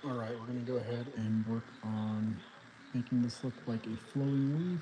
All right, we're going to go ahead and work on making this look like a flowing leaf.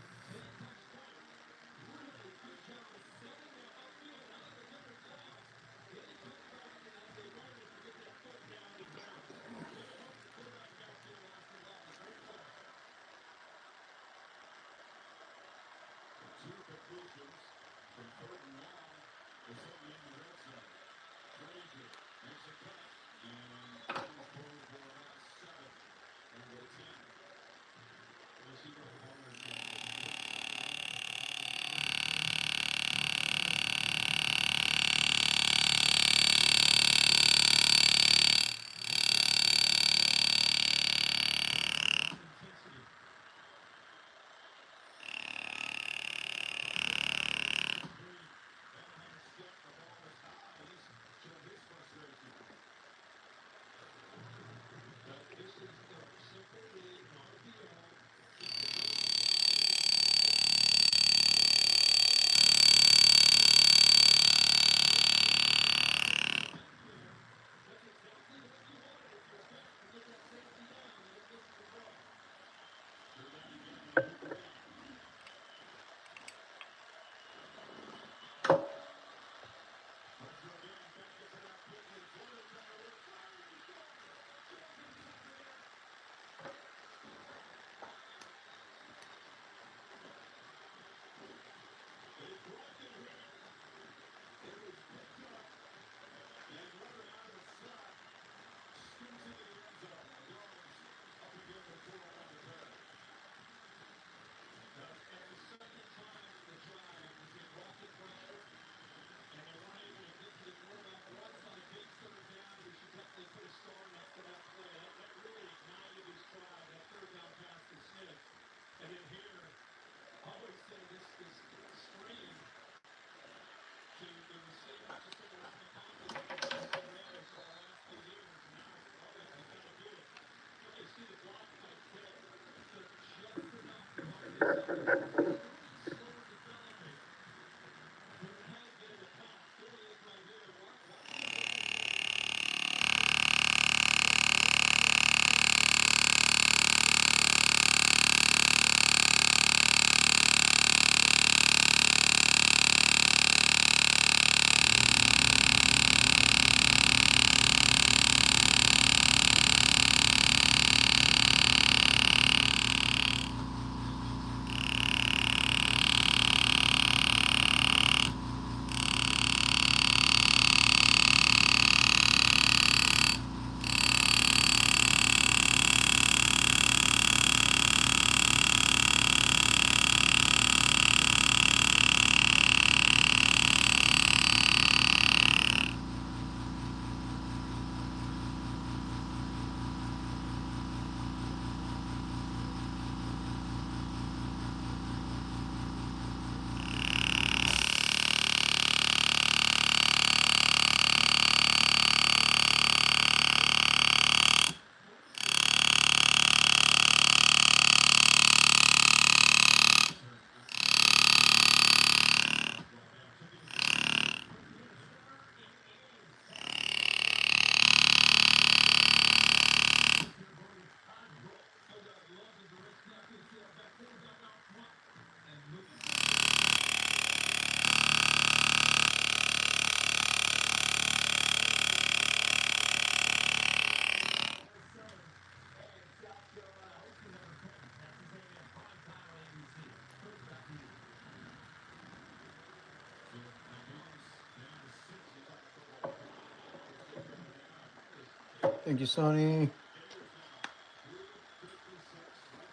Thank you, Sony.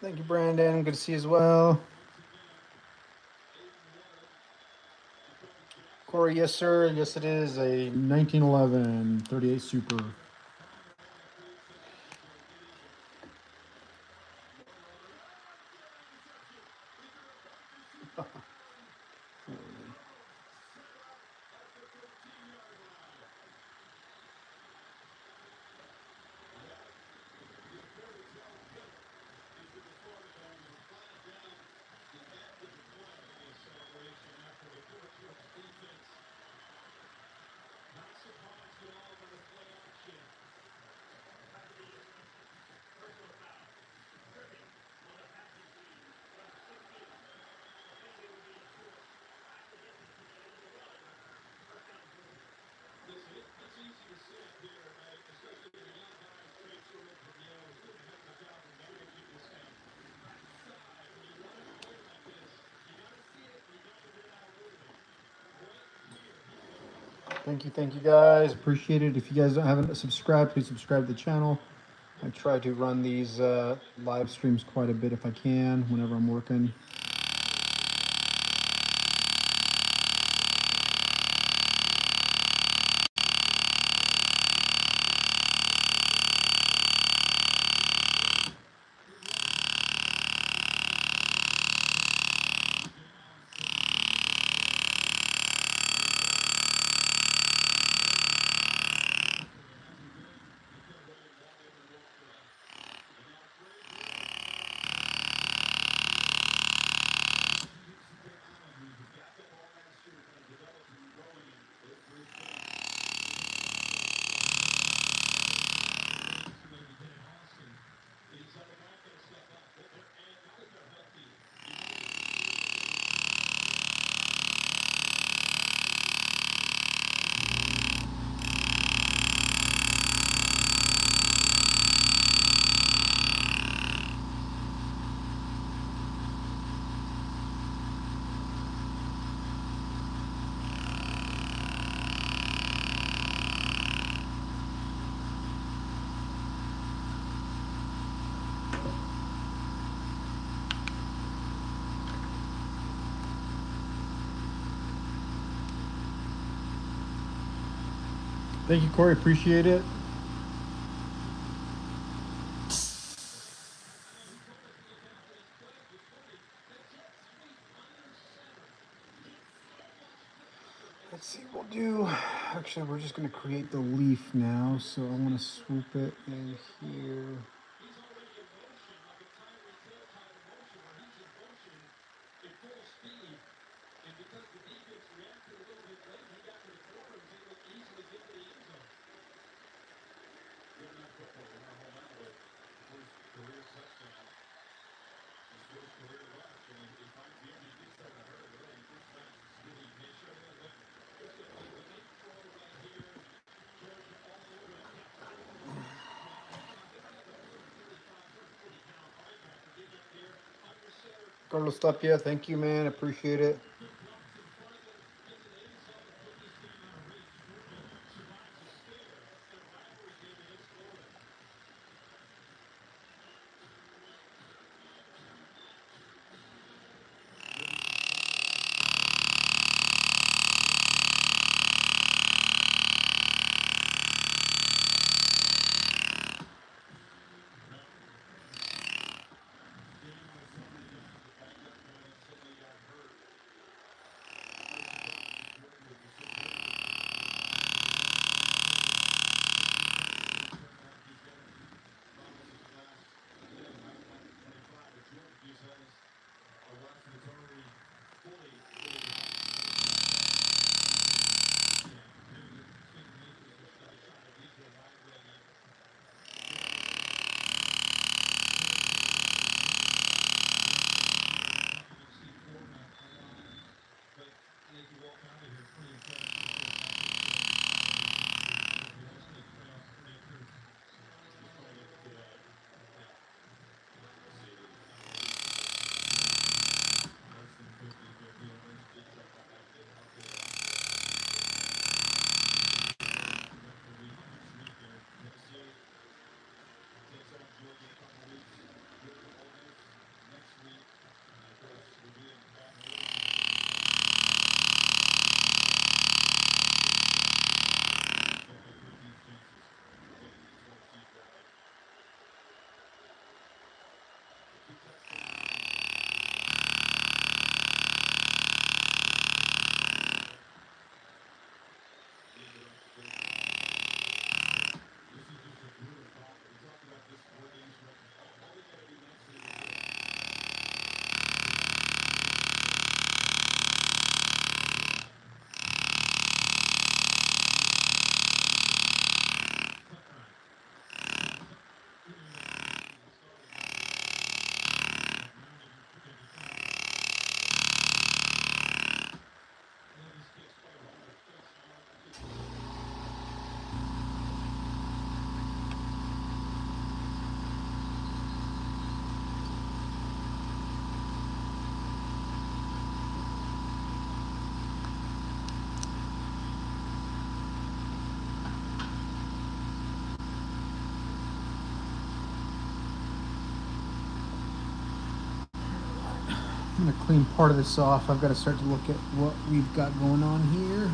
Thank you, Brandon. Good to see you as well. Corey, yes, sir. Yes, it is a 1911 38 Super. Thank you guys. Appreciate it. If you guys haven't subscribed, please subscribe to the channel. I try to run these live streams quite a bit if I can, whenever I'm working. Thank you, Corey. Appreciate it. Let's see what we'll do. Actually, we're just going to create the leaf now. So I'm going to swoop it in here. Carlos Tapia, thank you, man. Appreciate it. I'm gonna clean part of this off. I've got to start to look at what we've got going on here.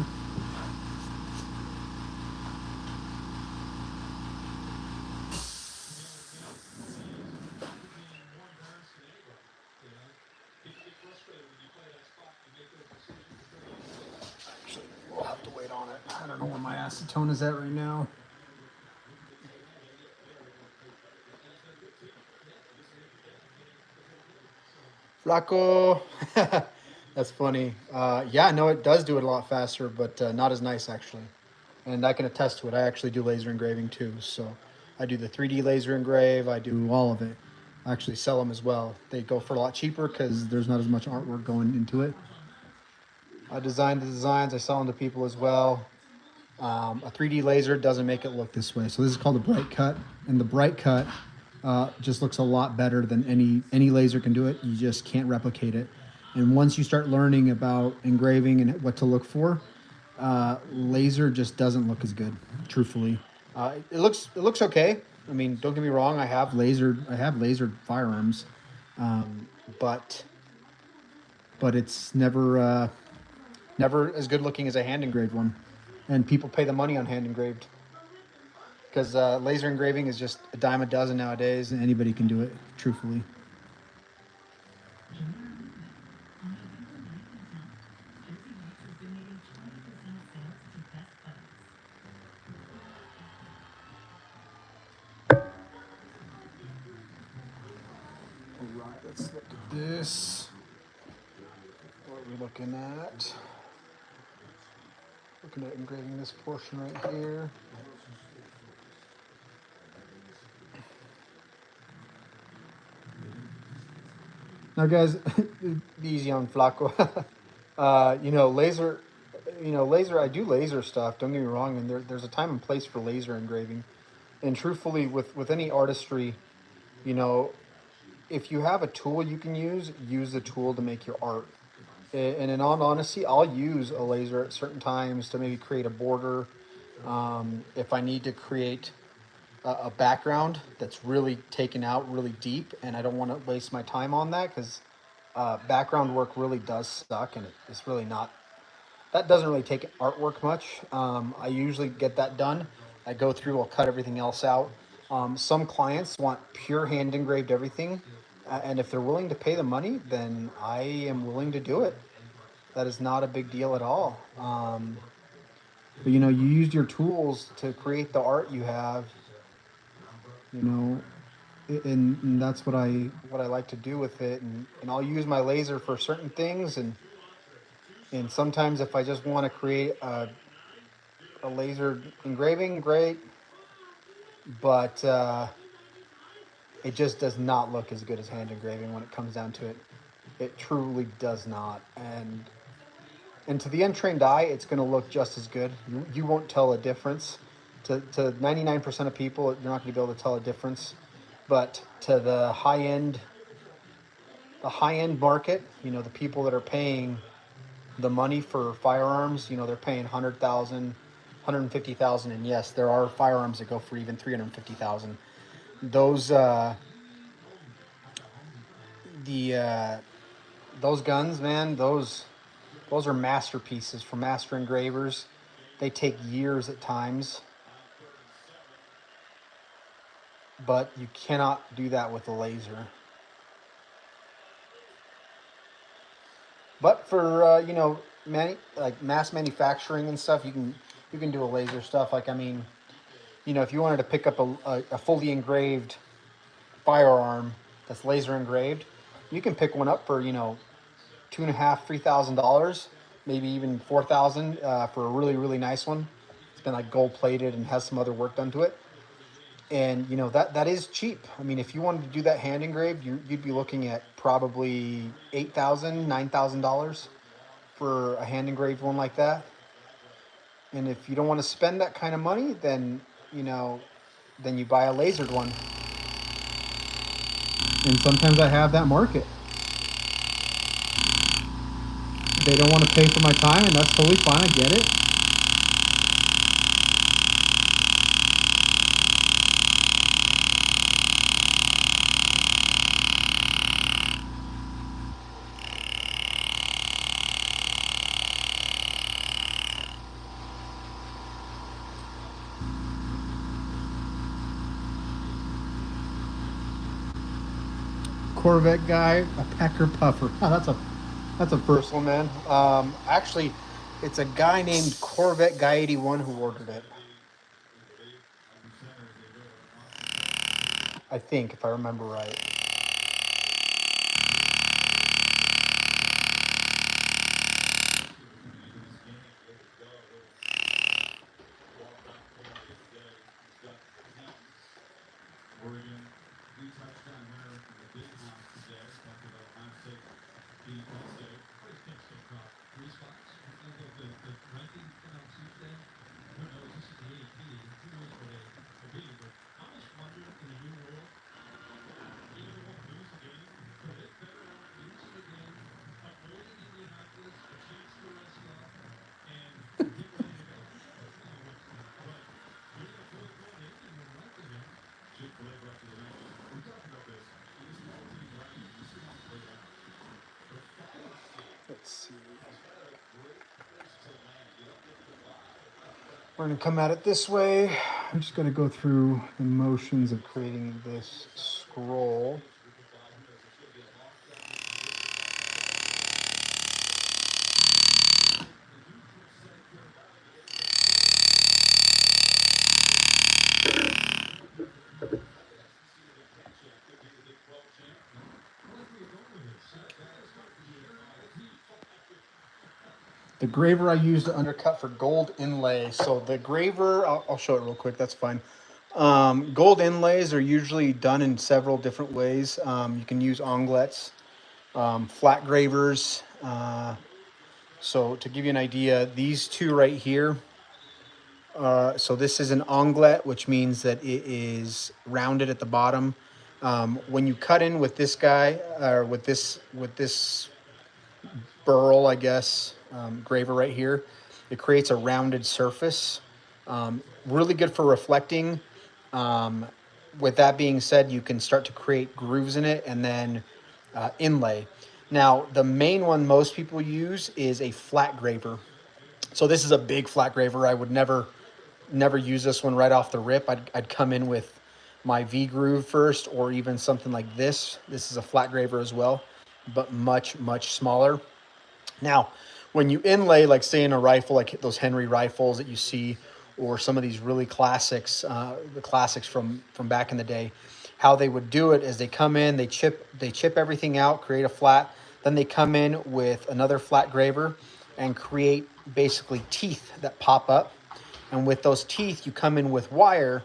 Actually, we'll have to wait on it. I don't know where my acetone is at right now. Flaco. That's funny. Yeah, no, it does do it a lot faster, but not as nice actually. And I can attest to it. I actually do laser engraving too. So I do the 3D laser engrave. I do all of it. I actually sell them as well. They go for a lot cheaper because there's not as much artwork going into it. I design the designs. I sell them to people as well. A 3D laser doesn't make it look this way. So this is called a bright cut, and the bright cut just looks a lot better than any laser can do it. You just can't replicate it. And once you start learning about engraving and what to look for, laser just doesn't look as good. Truthfully, it looks okay. I mean, don't get me wrong. I have lasered firearms, but it's never as good looking as a hand engraved one. And people pay the money on hand engraved because laser engraving is just a dime a dozen nowadays, and anybody can do it. Truthfully. All right, let's look at this. What are we looking at? Looking at engraving this portion right here. Now, guys, be easy on Flaco. Laser. Laser. I do laser stuff. Don't get me wrong, and there's a time and place for laser engraving. And truthfully, with any artistry, if you have a tool you can use the tool to make your art. And in all honesty, I'll use a laser at certain times to maybe create a border. If I need to create a background that's really taken out really deep, and I don't want to waste my time on that because background work really does suck, and it's really not. That doesn't really take artwork much. I usually get that done. I go through, I'll cut everything else out. Some clients want pure hand engraved everything, and if they're willing to pay the money, then I am willing to do it. That is not a big deal at all. But you use your tools to create the art you have. And that's what I like to do with it. And I'll use my laser for certain things, and sometimes if I just want to create a laser engraving, great. But it just does not look as good as hand engraving when it comes down to it. It truly does not. And to the untrained eye, it's going to look just as good. You won't tell a difference. To 99% of people, you're not going to be able to tell a difference. But to the high end market, the people that are paying the money for firearms, they're paying 100,000, 150,000, and yes, there are firearms that go for even 350,000. Those those guns, man, those are masterpieces for master engravers. They take years at times, but you cannot do that with a laser. But for like mass manufacturing and stuff, you can do a laser stuff. Like, I mean, if you wanted to pick up a fully engraved firearm that's laser engraved, you can pick one up for $2,500–$3,000, maybe even $4,000 for a really, really nice one. It's been like gold plated and has some other work done to it. And that is cheap. I mean, if you wanted to do that hand engraved, you'd be looking at probably $8,000, $9,000 for a hand engraved one like that. And if you don't want to spend that kind of money, then you buy a lasered one. And sometimes I have that market. They don't want to pay for my time, and that's totally fine. I get it. Corvette guy, a pecker puffer. That's a first one, man. Actually, it's a guy named Corvette Guy 81 who ordered it. I think, if I remember right. Let's see. We're going to come at it this way. I'm just going to go through the motions of creating this scroll. The graver I use to undercut for gold inlay. So the graver, I'll show it real quick. That's fine. Gold inlays are usually done in several different ways. You can use onglets, flat gravers. So to give you an idea, these two right here. So this is an onglet, which means that it is rounded at the bottom. When you cut in with this guy, or with this burl, I guess, graver right here, it creates a rounded surface. Really good for reflecting. Um, with that being said, you can start to create grooves in it and then inlay. Now, the main one most people use is a flat graver. So this is a big flat graver. I would never use this one right off the rip. I'd come in with my V groove first, or even something like this. This is a flat graver as well, but much smaller. Now, when you inlay, like say in a rifle, like those Henry rifles that you see, or some of these really classics, the classics from back in the day, how they would do it is they come in, they chip everything out, create a flat, then they come in with another flat graver and create basically teeth that pop up. And with those teeth, you come in with wire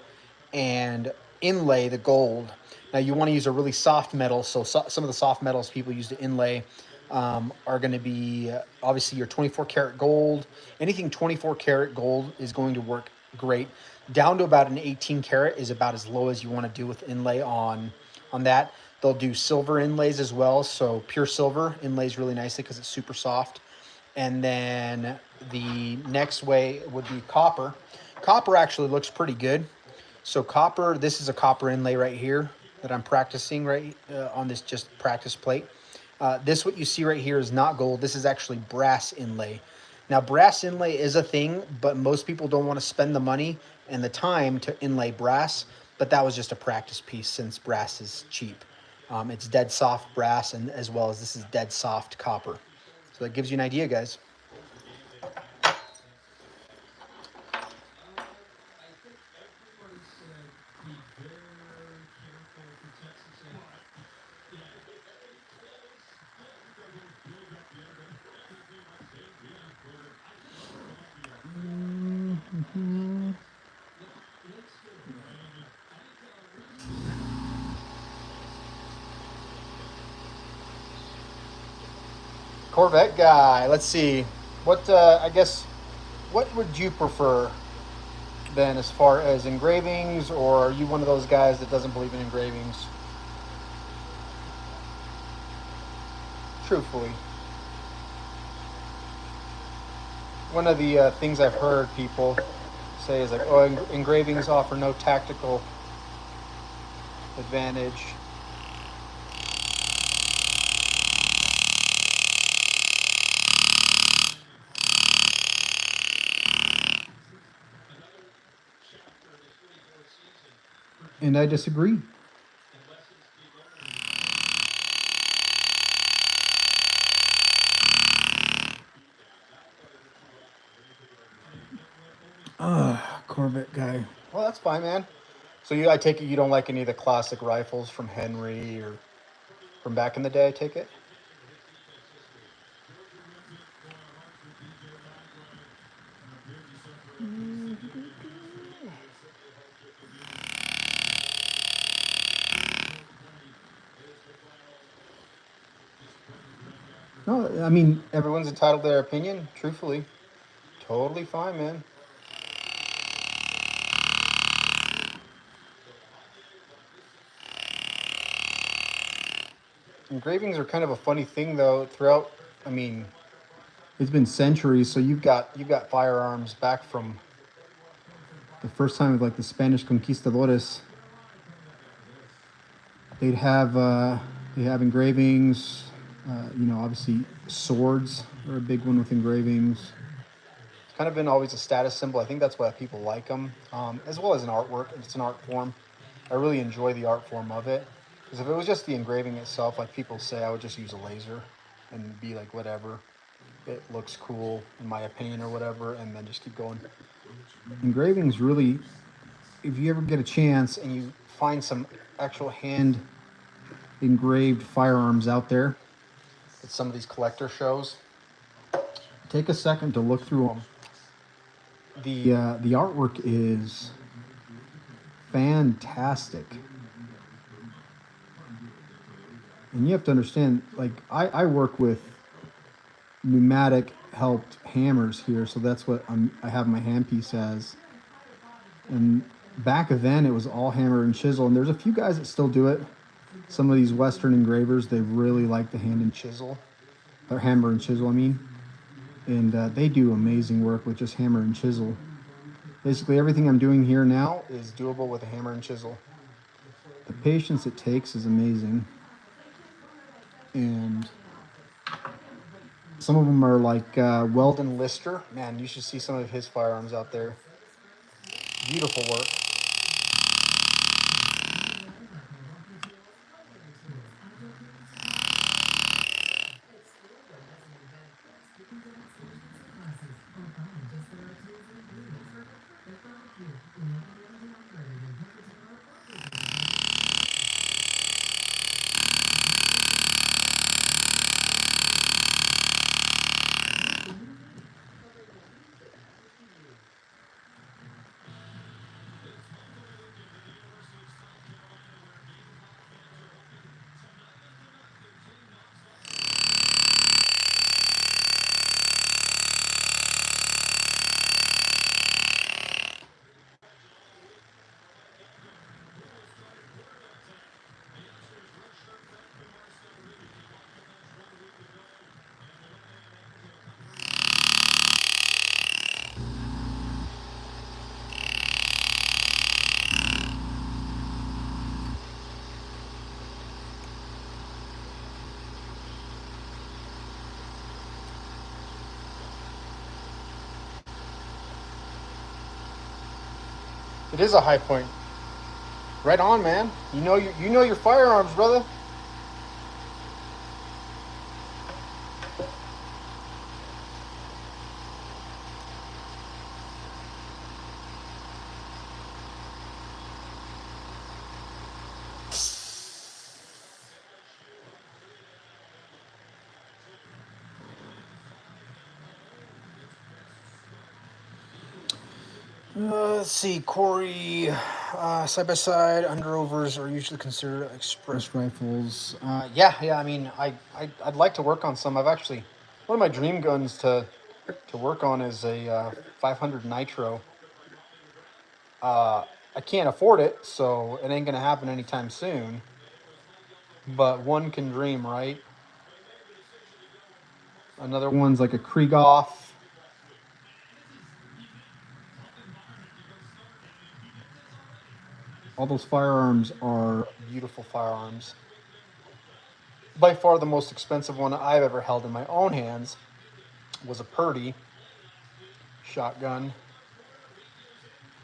and inlay the gold. Now you want to use a really soft metal. So some of the soft metals people use to inlay are going to be obviously your 24 karat gold. Anything 24 karat gold is going to work great. Down to about an 18 karat is about as low as you want to do with inlay on that. They'll do silver inlays as well. So pure silver inlays really nicely because it's super soft. And then the next way would be copper. Copper actually looks pretty good. So copper, this is a copper inlay right here that I'm practicing right on this just practice plate. This, what you see right here, is not gold. This is actually brass inlay. Now, brass inlay is a thing, but most people don't want to spend the money and the time to inlay brass. But that was just a practice piece since brass is cheap. It's dead soft brass, and as well as this is dead soft copper. So that gives you an idea, guys. Corvette guy. Let's see. What I guess what would you prefer then, as far as engravings, or are you one of those guys that doesn't believe in engravings? Truthfully, one of the things I've heard people say is like, "Oh, engravings offer no tactical advantage." And I disagree. Corvette guy. Well, that's fine, man. So I take it you don't like any of the classic rifles from Henry or from back in the day. I take it. No, I mean, Everyone's entitled to their opinion. Truthfully, totally fine, man. Engravings are kind of a funny thing, though. Throughout, I mean, it's been centuries. So you've got firearms back from the first time of like the Spanish conquistadores. They'd have they have engravings. Obviously swords are a big one with engravings. It's kind of been always a status symbol. I think that's why people like them, as well as an artwork. It's an art form. I really enjoy the art form of it. Because if it was just the engraving itself, like people say, I would just use a laser and be like, whatever. It looks cool, in my opinion, or whatever, and then just keep going. Engravings really, if you ever get a chance and you find some actual hand engraved firearms out there at some of these collector shows, take a second to look through them. The artwork is fantastic. And you have to understand, like, I work with pneumatic helped hammers here, so that's what I have my handpiece as. And back then, it was all hammer and chisel, and there's a few guys that still do it. Some of these Western engravers, they really like the hand and chisel, or hammer and chisel, I mean. And they do amazing work with just hammer and chisel. Basically, everything I'm doing here now is doable with a hammer and chisel. The patience it takes is amazing. And some of them are like Weldon Lister. Man, you should see some of his firearms out there. Beautiful work. It is a high point. Right on, man. You know your firearms, brother. Let's see, Corey. Side by side, underovers are usually considered express rifles. Yeah. I mean, I'd like to work on some. I've actually one of my dream guns to work on is a 500 nitro. I can't afford it, so it ain't gonna happen anytime soon. But one can dream, right? Another one's like a Krieghoff. All those firearms are beautiful firearms. By far the most expensive one I've ever held in my own hands was a Purdy shotgun.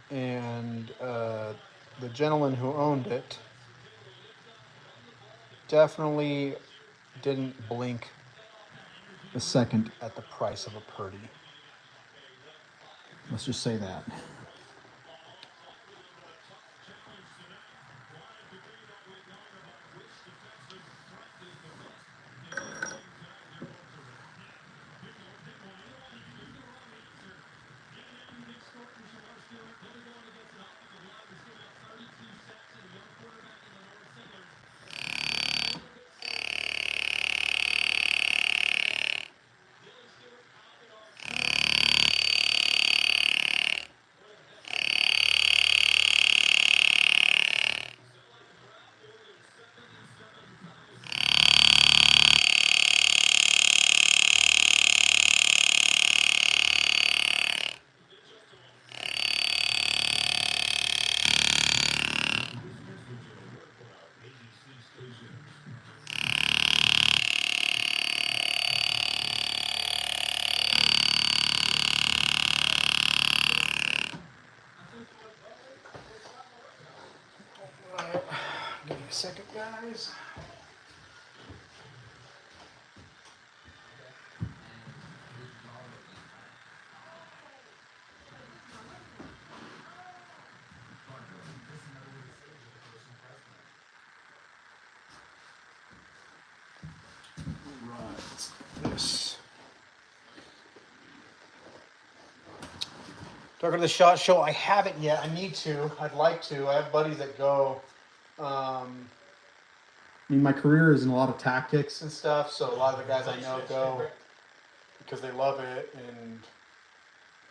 And the gentleman who owned it definitely didn't blink a second at the price of a Purdy. Let's just say that. second, guys. This. Do I go to the SHOT Show? I haven't yet. I need to. I'd like to. I have buddies that go. I mean, my career is in a lot of tactics and stuff, so a lot of the guys I know go because they love it, and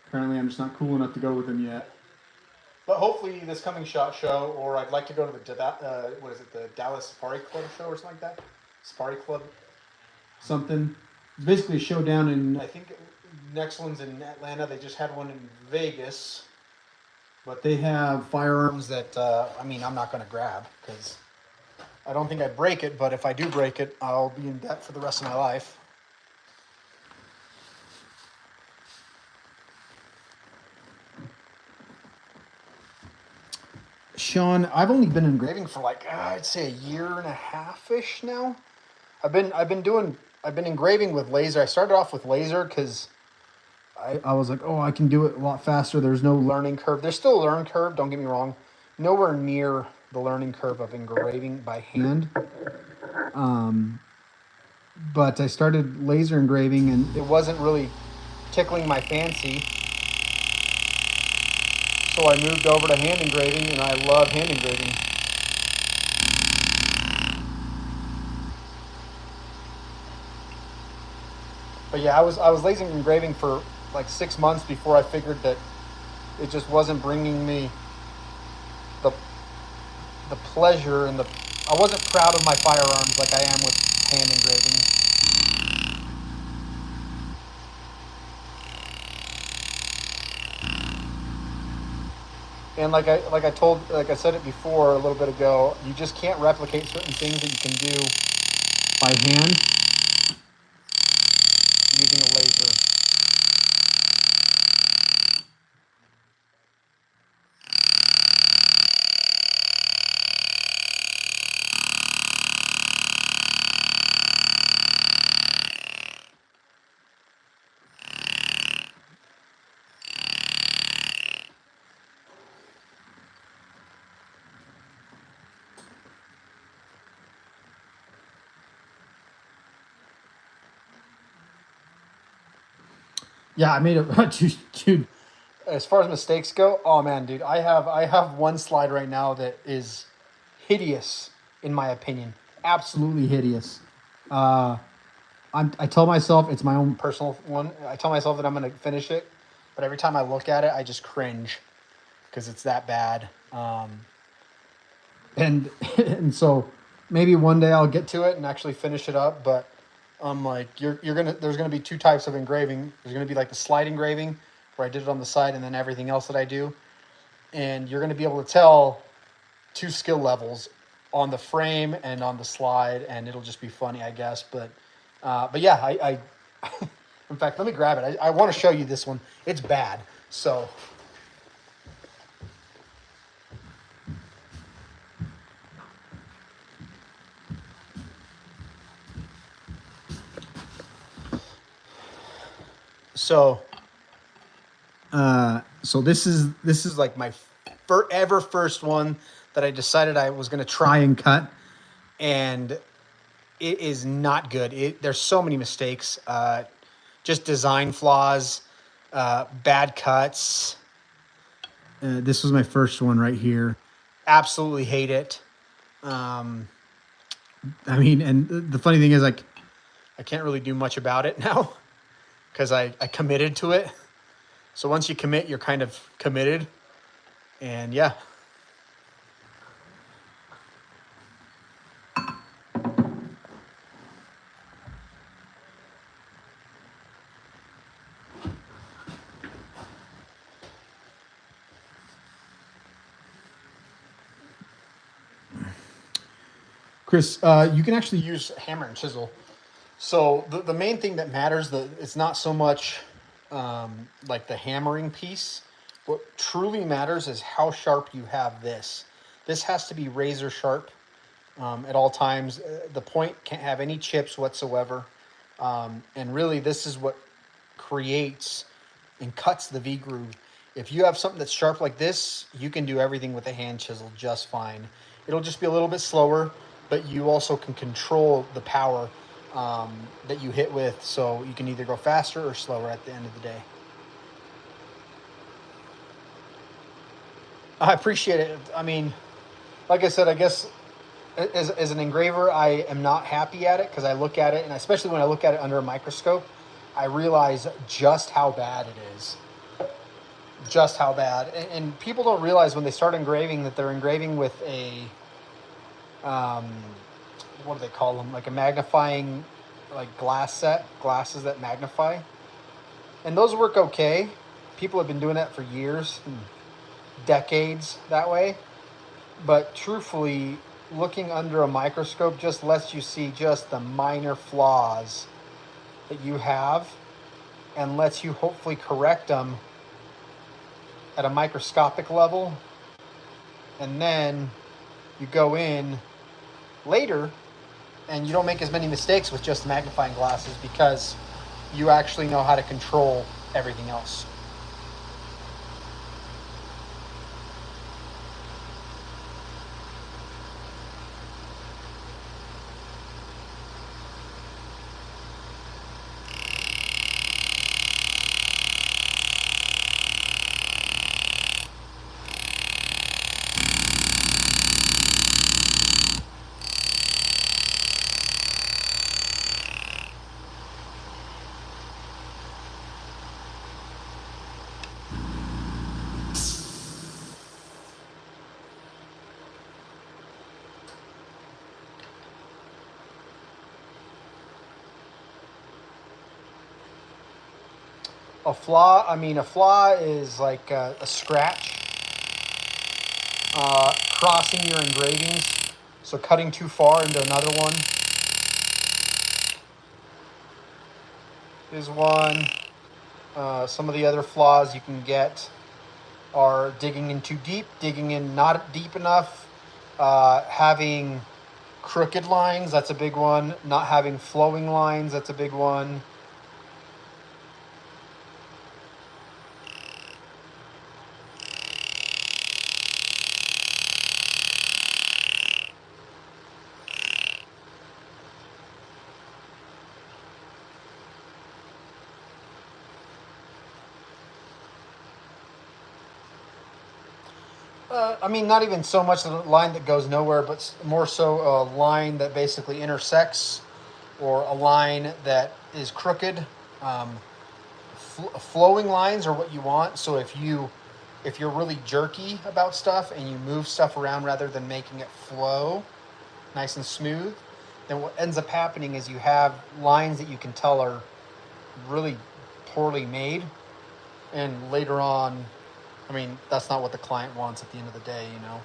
apparently I'm just not cool enough to go with them yet. But hopefully this coming SHOT Show, or I'd like to go to the the Dallas Safari Club show or something like that. Safari Club. Something. It's basically a show down in, I think, next one's in Atlanta. They just had one in Vegas. But they have firearms that, I mean, I'm not going to grab because I don't think I'd break it. But if I do break it, I'll be in debt for the rest of my life. Sean, I've only been engraving for like, I'd say a year and a half-ish now. I've been engraving with laser. I started off with laser because I was like, oh, I can do it a lot faster. There's no learning curve. There's still a learning curve, don't get me wrong. Nowhere near the learning curve of engraving by hand. But I started laser engraving and it wasn't really tickling my fancy. So I moved over to hand engraving, and I love hand engraving. But yeah, I was laser engraving for like 6 months before I figured that it just wasn't bringing me the pleasure and I wasn't proud of my firearms like I am with hand engraving. And like I said it before a little bit ago, you just can't replicate certain things that you can do by hand using a laser. Yeah, I made a dude. As far as mistakes go, oh man, dude, I have one slide right now that is hideous in my opinion, absolutely hideous. I tell myself it's my own personal one. I tell myself that I'm gonna finish it, but every time I look at it, I just cringe because it's that bad. And and so maybe one day I'll get to it and actually finish it up, but I'm like, there's gonna be two types of engraving. There's gonna be like the slide engraving where I did it on the side, and then everything else that I do, and you're gonna be able to tell two skill levels on the frame and on the slide, and it'll just be funny, I guess. But yeah, I in fact, let me grab it. I want to show you this one. It's bad, so. So this is like my first one that I decided I was gonna try and cut, and it is not good. There's so many mistakes, just design flaws, bad cuts. This was my first one right here. Absolutely hate it. I mean, and the funny thing is, like, I can't really do much about it now because I committed to it. So once you commit, you're kind of committed. And yeah. Chris, you can actually use hammer and chisel. So the main thing that matters, it's not so much like the hammering piece. What truly matters is how sharp you have this. This has to be razor sharp. at all times. The point can't have any chips whatsoever. And really, this is what creates and cuts the V groove. If you have something that's sharp like this, you can do everything with a hand chisel just fine. It'll just be a little bit slower, but you also can control the power that you hit with, so you can either go faster or slower at the end of the day. I appreciate it. I mean, like I said, I guess as an engraver, I am not happy at it because I look at it, and especially when I look at it under a microscope, I realize just how bad it is. Just how bad. And people don't realize when they start engraving that they're engraving with a, um, what do they call them? Like a magnifying, like glass set, glasses that magnify. And those work okay. People have been doing that for years, decades that way. But truthfully, looking under a microscope just lets you see just the minor flaws that you have and lets you hopefully correct them at a microscopic level. And then you go in later and you don't make as many mistakes with just magnifying glasses because you actually know how to control everything else. A flaw is like a scratch crossing your engravings, so cutting too far into another one is one. Some of the other flaws you can get are digging in too deep, digging in not deep enough, having crooked lines, that's a big one, not having flowing lines, that's a big one. I mean, not even so much a line that goes nowhere, but more so a line that basically intersects, or a line that is crooked. Um, Flowing lines are what you want. So if you're really jerky about stuff and you move stuff around rather than making it flow nice and smooth, then what ends up happening is you have lines that you can tell are really poorly made, and later on, I mean, that's not what the client wants at the end of the day, you know.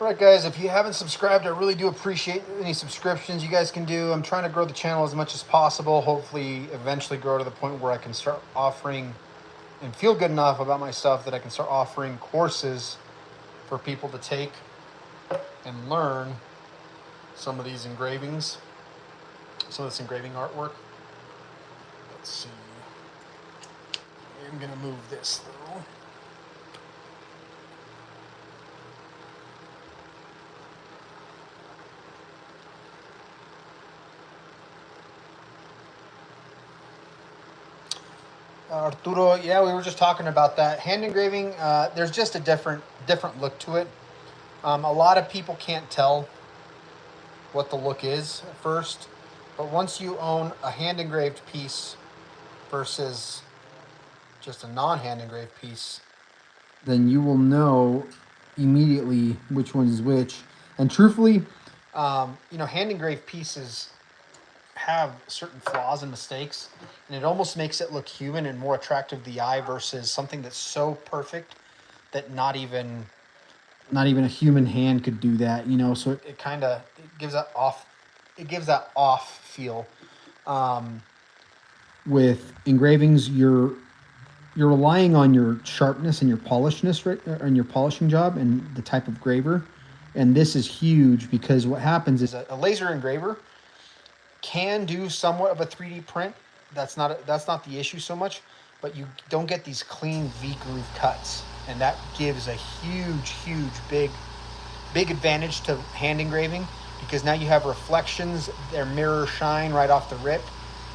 All right, guys, if you haven't subscribed, I really do appreciate any subscriptions you guys can do. I'm trying to grow the channel as much as possible. Hopefully, eventually grow to the point where I can start offering and feel good enough about my stuff that I can start offering courses for people to take and learn some of these engravings, some of this engraving artwork. Let's see. I'm going to move this though. Arturo, yeah, we were just talking about that. Hand engraving, there's just a different look to it. A lot of people can't tell what the look is at first, but once you own a hand engraved piece versus just a non-hand engraved piece, then you will know immediately which one is which. And truthfully, hand engraved pieces have certain flaws and mistakes, and it almost makes it look human and more attractive to the eye versus something that's so perfect that not even a human hand could do that, so it kind of gives that off feel. with engravings, you're relying on your sharpness and your polishness, right, and your polishing job and the type of graver. And this is huge because what happens is A laser engraver can do somewhat of a 3D print. That's not the issue so much, but you don't get these clean V groove cuts, and that gives a huge big advantage to hand engraving because now you have reflections, their mirror shine right off the rip,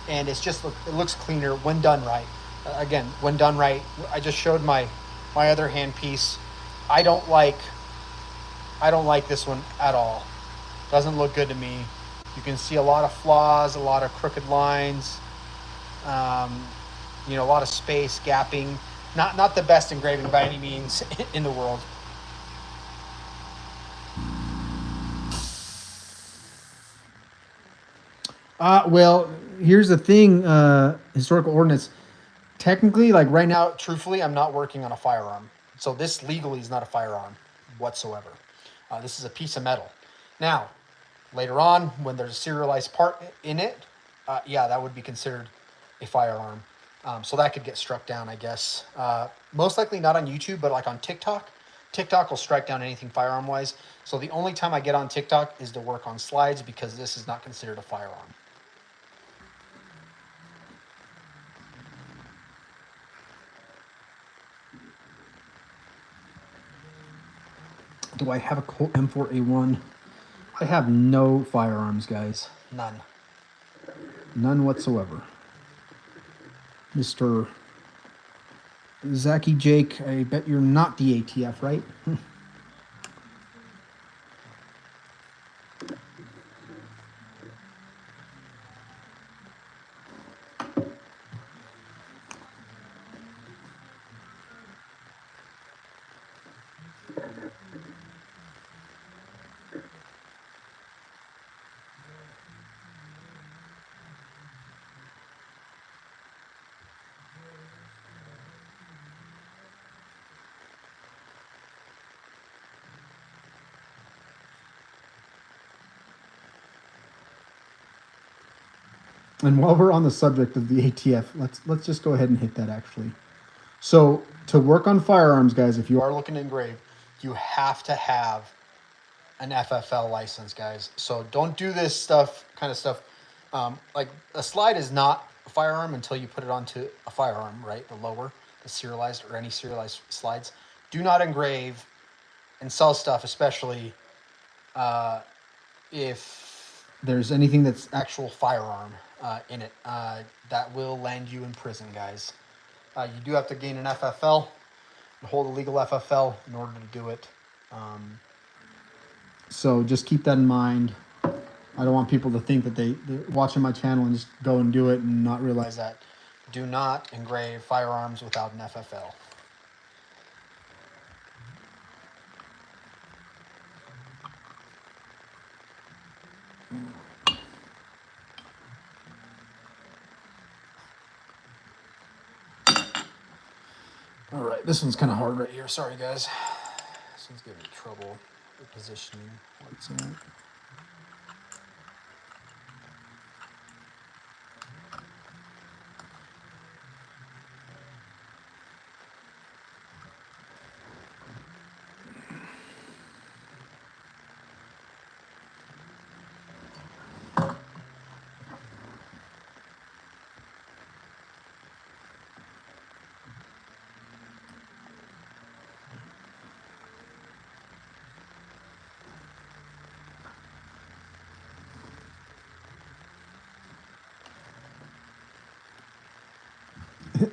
and it looks cleaner when done right. Again, when done right, I just showed my other hand piece. I don't like this one at all. Doesn't look good to me. You can see a lot of flaws, a lot of crooked lines, a lot of space, gapping. Not the best engraving by any means in the world. well, here's the thing, historical ordnance. Technically, like right now, Truthfully, I'm not working on a firearm. So this legally is not a firearm whatsoever. This is a piece of metal. Now, later on, when there's a serialized part in it, yeah, that would be considered a firearm. So that could get struck down, I guess. Most likely not on YouTube, but like on TikTok. TikTok will strike down anything firearm wise. So the only time I get on TikTok is to work on slides because this is not considered a firearm. do I have a Colt M4A1? I have no firearms, guys. None. None whatsoever. Mr. Zachy Jake, I bet you're not the ATF, right? And while we're on the subject of the ATF, let's just go ahead and hit that actually. So to work on firearms, guys, if you are Looking to engrave, you have to have an FFL license, guys. So don't do this kind of stuff. Like a slide is not a firearm until you put it onto a firearm, right? The serialized or any serialized slides. Do not engrave and sell stuff, especially if there's anything that's actual firearm in it. That will land you in prison, guys. You do have to gain an FFL and hold a legal FFL in order to do it. So just keep that in mind. I don't want people to think that they're watching my channel and just go and do it and not realize That do not engrave firearms without an FFL. All right, this one's kind of hard right here. Sorry, guys. This one's giving me trouble positioning. What's that?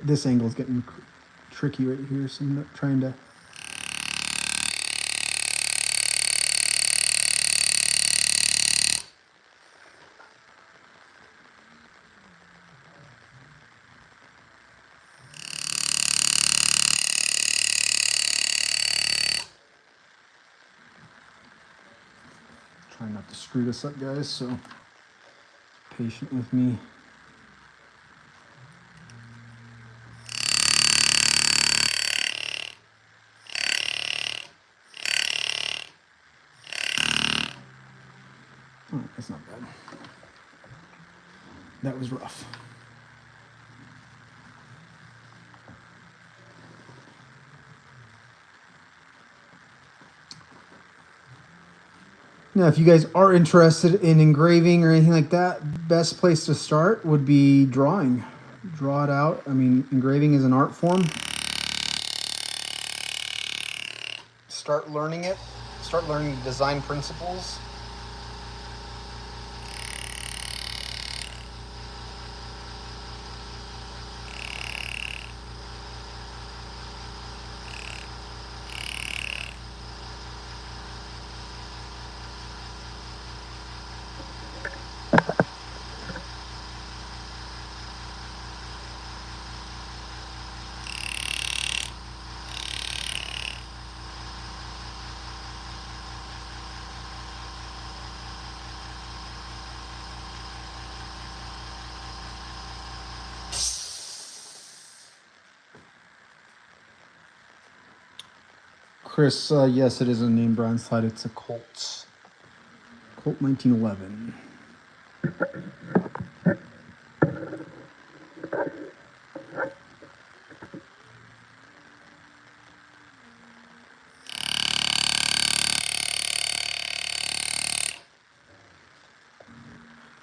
This angle is getting tricky right here, so I'm not trying to. Trying not to screw this up, guys, so patient with me. Oh, that's not bad. That was rough. Now, if you guys are interested in engraving or anything like that, best place to start would be drawing. Draw it out. I mean, engraving is an art form. Start learning it. Start learning the design principles. Chris, yes, it is a name brand slide. It's a Colt. Colt 1911.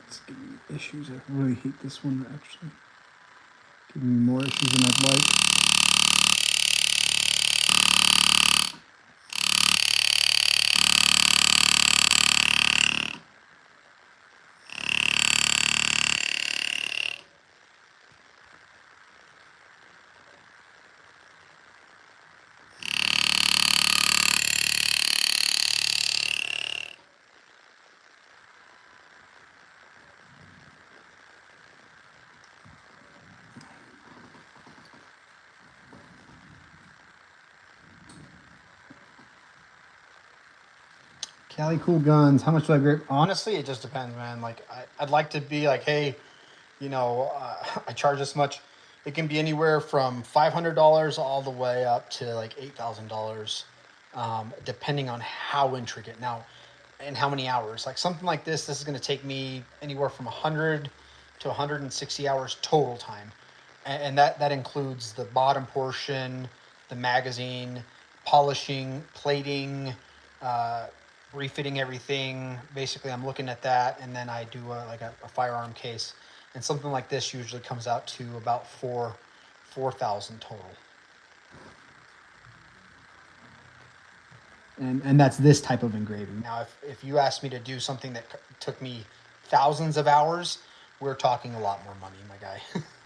It's giving me issues. I really hate this one, actually. Giving me more issues than I'd like. Cali Cool Guns. How much do I grip? Honestly, it just depends, man. Like, I'd like to be like, hey, you know, I charge this much. It can be anywhere from $500 all the way up to like $8,000, depending on how intricate. Now, and how many hours. Like something like this is going to take me anywhere from 100 to 160 hours total time. And that includes the bottom portion, the magazine, polishing, plating, refitting everything. Basically, I'm looking at that, and then I do like a firearm case. And something like this usually comes out to about 4,000 total. And that's this type of engraving. Now, if you asked me to do something that took me thousands of hours, we're talking a lot more money, my guy.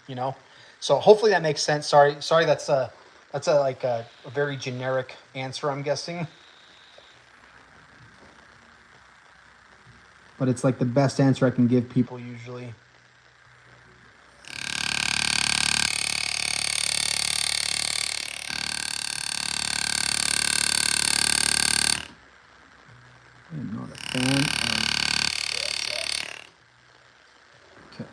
You know, so hopefully that makes sense. Sorry, that's a very generic answer, I'm guessing. But it's like the best answer I can give people usually. I'm not a fan of... Okay.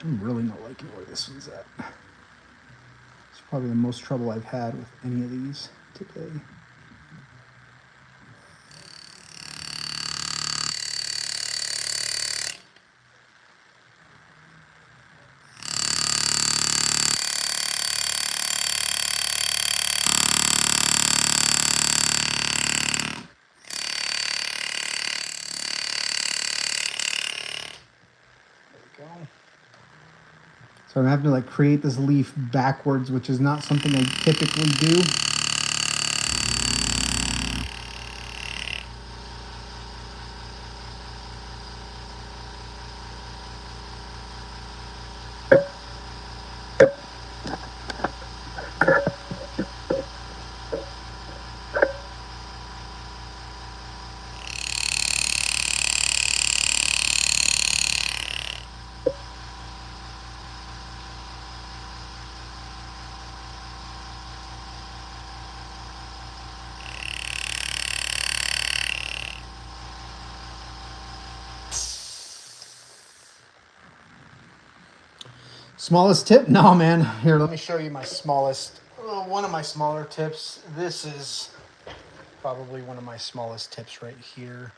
I'm really not liking where this one's at. It's probably the most trouble I've had with any of these today. So I'm having to like create this leaf backwards, which is not something I typically do. Smallest tip? No, man. Here, let me show you my smallest, one of my smaller tips. This is probably one of my smallest tips right here.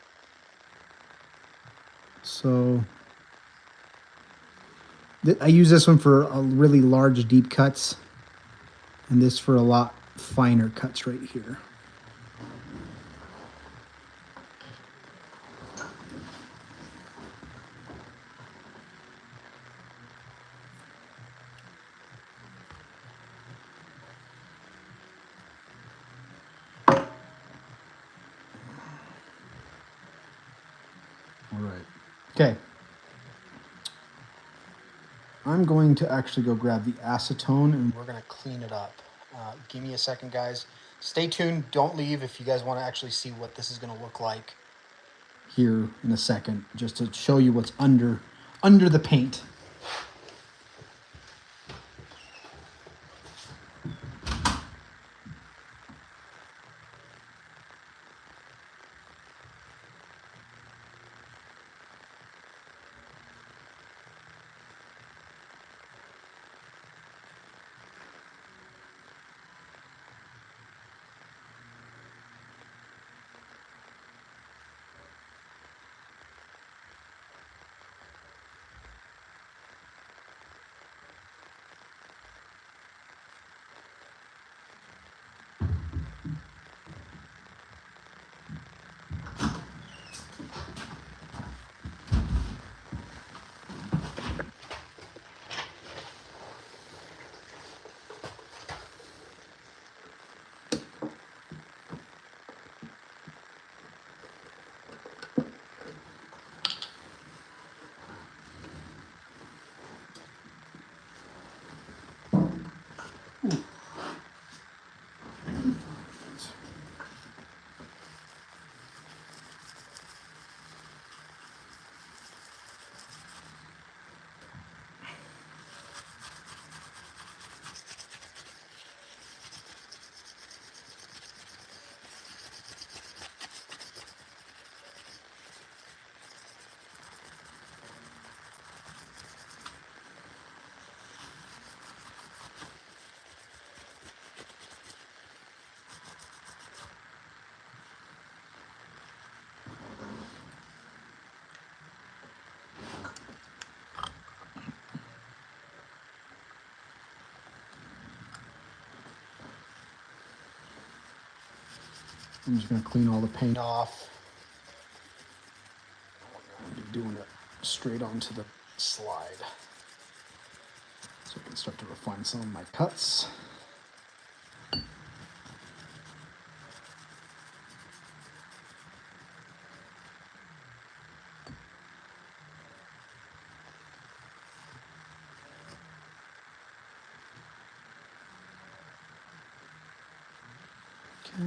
So I use this one for a really large, deep cuts, and this for a lot finer cuts right here. All right. Okay. I'm going to actually go grab the acetone and we're going to clean it up. Give me a second, guys. Stay tuned. Don't leave if you guys want to actually see what this is going to look like here in a second, just to show you what's under the paint. I'm just going to clean all the paint off. I'm doing it straight onto the slide, so I can start to refine some of my cuts. Okay.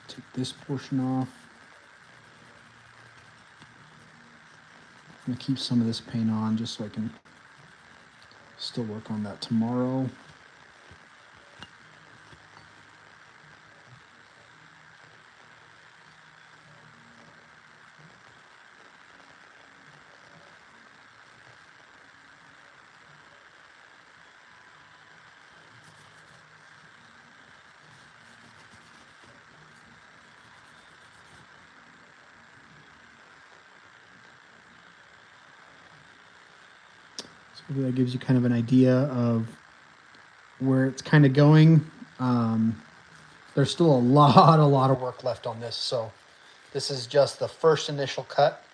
Take this portion off. I'm going to keep some of this paint on just so I can still work on that tomorrow. So that gives you kind of an idea of where it's kind of going. There's still a lot of work left on this. So this is just the first initial cut.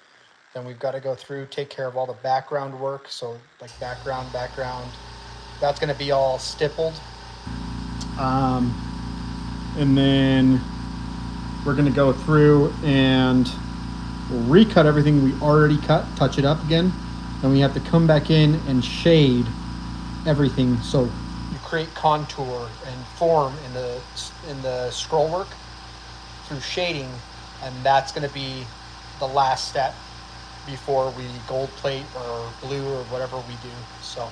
Then we've got to go through, take care of all the background work. So like background, that's going to be all stippled. And then we're going to go through and we'll recut everything we already cut, touch it up again. Then we have to come back in and shade everything. So you create contour and form in the scroll work through shading, and that's going to be the last step before we gold plate or blue or whatever we do. So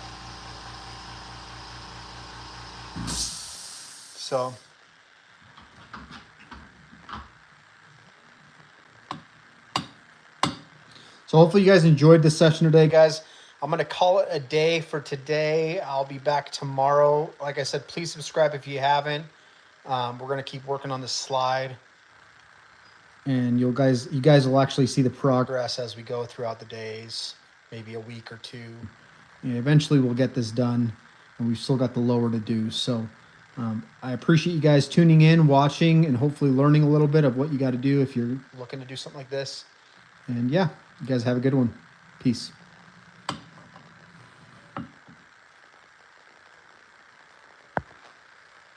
So hopefully you guys enjoyed this session today, guys. I'm going to call it a day for today. I'll be back tomorrow. Like I said, please subscribe if you haven't. We're going to keep working on this slide. And you guys will actually see the progress as we go throughout the days, maybe a week or two. And eventually we'll get this done, and we've still got the lower to do. So I appreciate you guys tuning in, watching, and hopefully learning a little bit of what you got to do if you're looking to do something like this. And yeah, you guys have a good one. Peace.